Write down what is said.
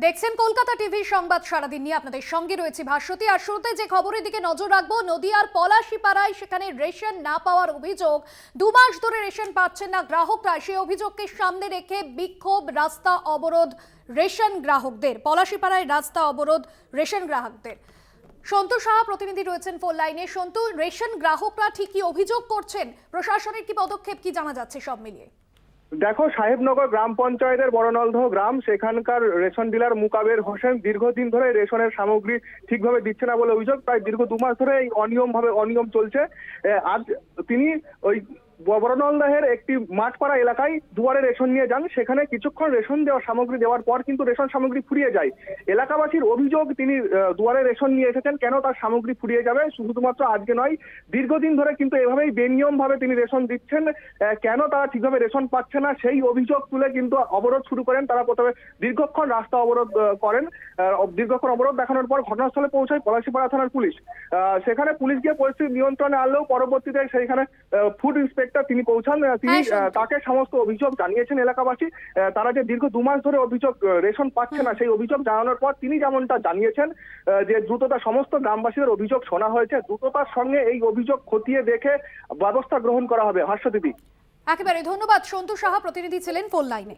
দেখছেন কলকাতা টিভি সংবাদ সারাদিন নিয়ে আপনাদের সঙ্গে রয়েছে ভাস্বতী। আর শুরুতে যে খবরের দিকে নজর রাখবো, নদিয়ার পলাশীপাড়ায় সেখানে রেশন না পাওয়ার অভিযোগ। 2 মাস ধরে রেশন পাচ্ছেন না গ্রাহকরা। সেই অভিযোগকে সামনে রেখে বিক্ষোভ, রাস্তা অবরোধ রেশন গ্রাহকদের। পলাশীপাড়ায় রাস্তা অবরোধ রেশন গ্রাহকদের। সন্তু সাহা প্রতিনিধি রয়েছেন ফোন লাইনে। সন্তু, রেশন গ্রাহকরা ঠিক কি অভিযোগ করছেন, প্রশাসনের কি পদক্ষেপ, কি জানা যাচ্ছে সব মিলিয়ে? দেখো, সাহেবনগর গ্রাম পঞ্চায়েতের বড়নলদহ গ্রাম, সেখানকার রেশন ডিলার মুকাবের হোসেন দীর্ঘদিন ধরে রেশনের সামগ্রী ঠিকভাবে দিচ্ছে না বলে অভিযোগ। প্রায় দীর্ঘ 2 মাস ধরে এই অনিয়ম চলছে। আজ তিনি ওই বড়নলদহের একটি মাঠপাড়া এলাকায় দুয়ারে রেশন নিয়ে যান। সেখানে কিছুক্ষণ রেশন সামগ্রী দেওয়ার পর কিন্তু রেশন সামগ্রী ফুরিয়ে যায়। এলাকাবাসীর অভিযোগ, তিনি দুয়ারে রেশন নিয়ে এসেছেন, কেন তার সামগ্রী ফুরিয়ে যাবে? শুধুমাত্র আজকে নয়, দীর্ঘদিন ধরে কিন্তু এভাবেই বেনিয়ম ভাবে তিনি রেশন দিচ্ছেন। কেন তারা ঠিকভাবে রেশন পাচ্ছে না, সেই অভিযোগ তুলে কিন্তু অবরোধ শুরু করেন। তারা প্রথমে দীর্ঘক্ষণ রাস্তা অবরোধ করেন। দীর্ঘক্ষণ অবরোধ দেখানোর পর ঘটনাস্থলে পৌঁছায় পলাশীপাড়া থানার পুলিশ। সেখানে পুলিশ গিয়ে পরিস্থিতি নিয়ন্ত্রণে আনলেও পরবর্তীতে সেইখানে ফুড ইন্সপেক্টর তিনি পৌঁছান। তিনি তাকে সমস্ত অভিযোগ জানিয়েছেন এলাকাবাসী। তারা যে দীর্ঘ 2 মাস ধরে অভিযোগ রেশন পাচ্ছে না, সেই অভিযোগ জানানোর পর তিনি যেমনটা জানিয়েছেন যে দ্রুততা, সমস্ত গ্রামবাসীদের অভিযোগ শোনা হয়েছে, দ্রুততার সঙ্গে এই অভিযোগ খতিয়ে দেখে ব্যবস্থা গ্রহণ করা হবে। হাস্যদিদি, একেবারে ধন্যবাদ। সন্তু সাহা প্রতিনিধি ছিলেন ফোন লাইনে।